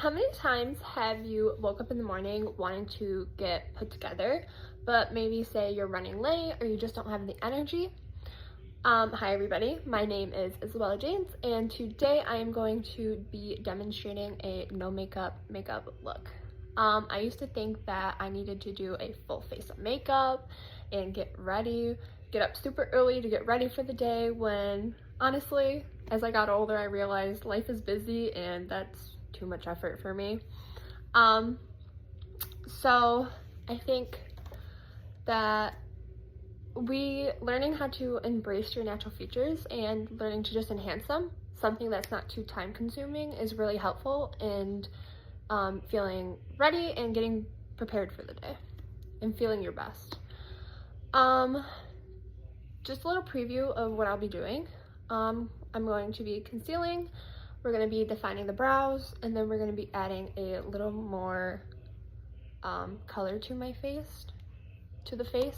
How many times have you woke up in the morning wanting to get put together, but maybe say you're running late or you just don't have the energy? Hi everybody, my name is Isabella James, and today I am going to be demonstrating a no makeup look. I used to think that I needed to do a full face of makeup and get up super early to get ready for the day, when honestly, as I got older, I realized life is busy and that's too much effort for me. So I think that learning how to embrace your natural features and learning to just enhance them, something that's not too time consuming, is really helpful in feeling ready and getting prepared for the day and feeling your best. Just a little preview of what I'll be doing. I'm going to be concealing, we're going to be defining the brows, and then we're going to be adding a little more color to the face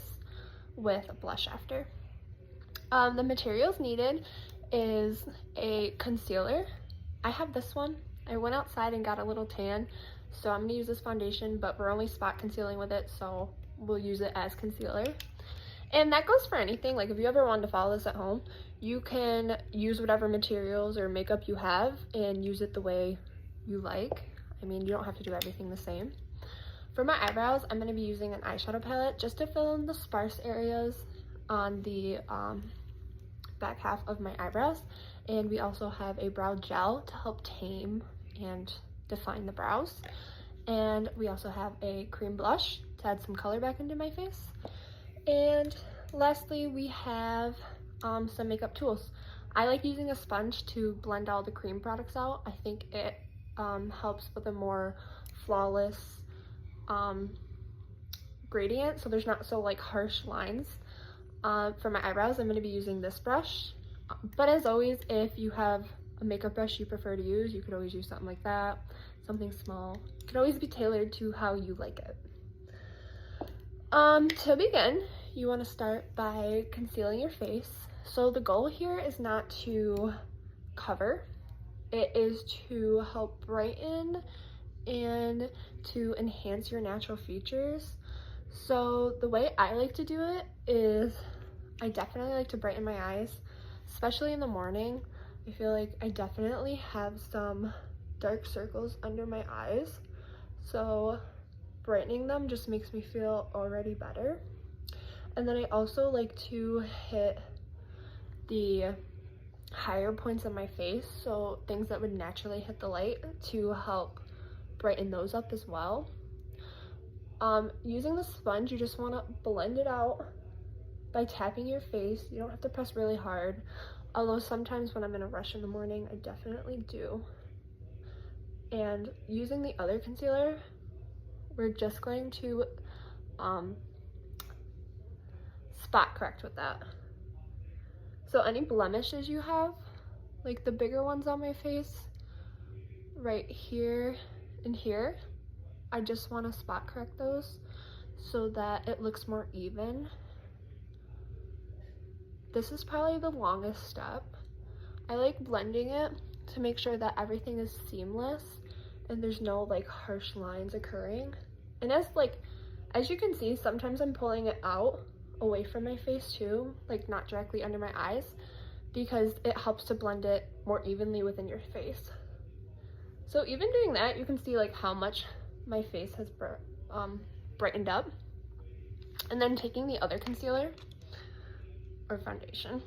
with a blush after. The materials needed is a concealer. I have this one. I went outside and got a little tan, so I'm going to use this foundation, but we're only spot concealing with it, so we'll use it as concealer. And that goes for anything. Like, if you ever wanted to follow this at home, you can use whatever materials or makeup you have and use it the way you like. I mean, you don't have to do everything the same. For my eyebrows, I'm going to be using an eyeshadow palette just to fill in the sparse areas on the back half of my eyebrows. And we also have a brow gel to help tame and define the brows. And we also have a cream blush to add some color back into my face. And lastly, we have some makeup tools. I like using a sponge to blend all the cream products out. I think it helps with a more flawless gradient, so there's not so like harsh lines. For my eyebrows, I'm going to be using this brush, but as always, if you have a makeup brush you prefer to use, you could always use something like that, something small. It could always be tailored to how you like it. To begin, you want to start by concealing your face. So the goal here is not to cover, it is to help brighten and to enhance your natural features. So the way I like to do it is I definitely like to brighten my eyes, especially in the morning. I feel like I definitely have some dark circles under my eyes, so brightening them just makes me feel already better. And then I also like to hit the higher points of my face, so things that would naturally hit the light, to help brighten those up as well. Using the sponge, you just want to blend it out by tapping your face. You don't have to press really hard, although sometimes when I'm in a rush in the morning, I definitely do. And using the other concealer, we're just going to spot correct with that. So any blemishes you have, like the bigger ones on my face, right here and here, I just want to spot correct those so that it looks more even. This is probably the longest step. I like blending it to make sure that everything is seamless and there's no like harsh lines occurring. And as you can see, sometimes I'm pulling it out away from my face too, like not directly under my eyes, because it helps to blend it more evenly within your face. So even doing that, you can see like how much my face has brightened up. And then taking the other concealer or foundation,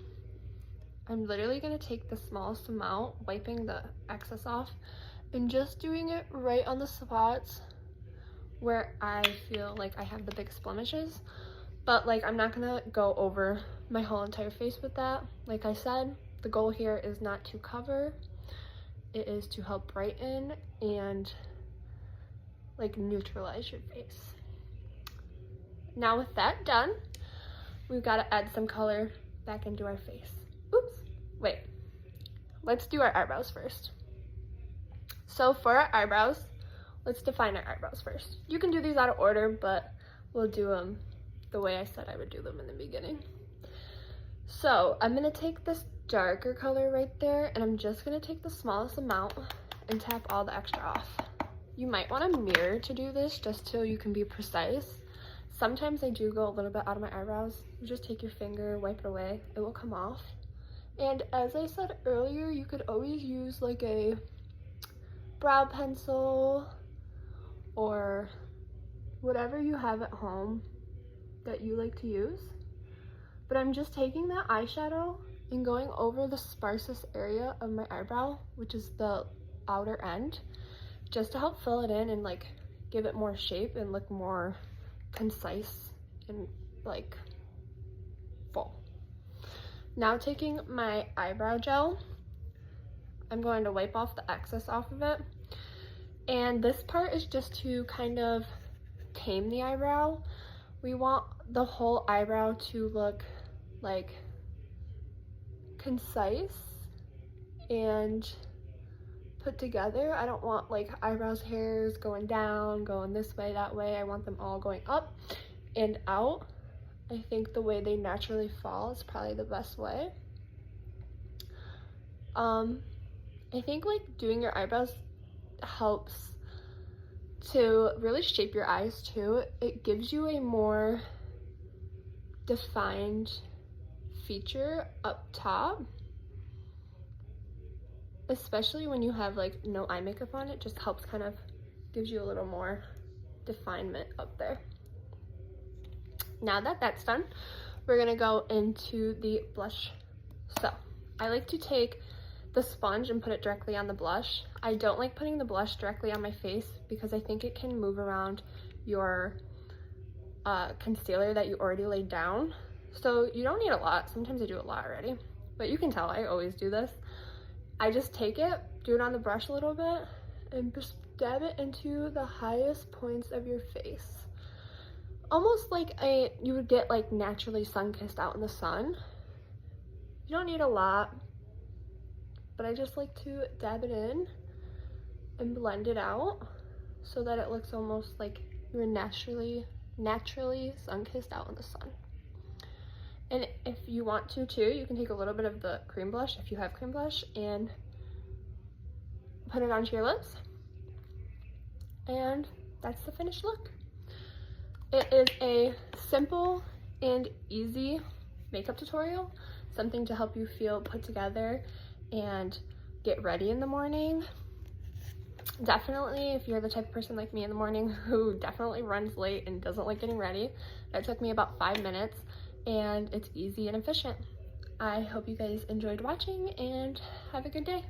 I'm literally going to take the smallest amount, wiping the excess off, and just doing it right on the spots where I feel like I have the biggest blemishes. But like, I'm not gonna go over my whole entire face with that. Like I said, the goal here is not to cover, it is to help brighten and like neutralize your face. Now with that done, we've got to add some color back into our face. Oops, wait. Let's do our eyebrows first. So for our eyebrows, let's define our eyebrows first. You can do these out of order, but we'll do them the way I said I would do them in the beginning. So I'm going to take this darker color right there, and I'm just going to take the smallest amount and tap all the extra off. You might want a mirror to do this just so you can be precise. Sometimes I do go a little bit out of my eyebrows. You just take your finger, wipe it away, it will come off. And as I said earlier, you could always use like a brow pencil or whatever you have at home that you like to use. But I'm just taking that eyeshadow and going over the sparsest area of my eyebrow, which is the outer end, just to help fill it in and like give it more shape and look more concise and like full. Now taking my eyebrow gel, I'm going to wipe off the excess off of it. And this part is just to kind of tame the eyebrow. We want the whole eyebrow to look like concise and put together. I don't want like eyebrows hairs going down, going this way, that way. I want them all going up and out. I think the way they naturally fall is probably the best way. I think like doing your eyebrows helps to really shape your eyes too. It gives you a more defined feature up top, especially when you have like no eye makeup on. It just helps, kind of gives you a little more definement up there. Now that that's done, we're gonna go into the blush. So I like to take the sponge and put it directly on the blush. I don't like putting the blush directly on my face because I think it can move around your concealer that you already laid down. So you don't need a lot. Sometimes I do a lot already, but you can tell I always do this. I just take it, do it on the brush a little bit, and just dab it into the highest points of your face. Almost like you would get like naturally sun-kissed out in the sun. You don't need a lot, but I just like to dab it in and blend it out so that it looks almost like you're naturally sun-kissed out in the sun. And if you want to too, you can take a little bit of the cream blush, if you have cream blush, and put it onto your lips. And that's the finished look. It is a simple and easy makeup tutorial, something to help you feel put together and get ready in the morning. Definitely, if you're the type of person like me in the morning who definitely runs late and doesn't like getting ready, that took me about 5 minutes, and it's easy and efficient. I hope you guys enjoyed watching and have a good day.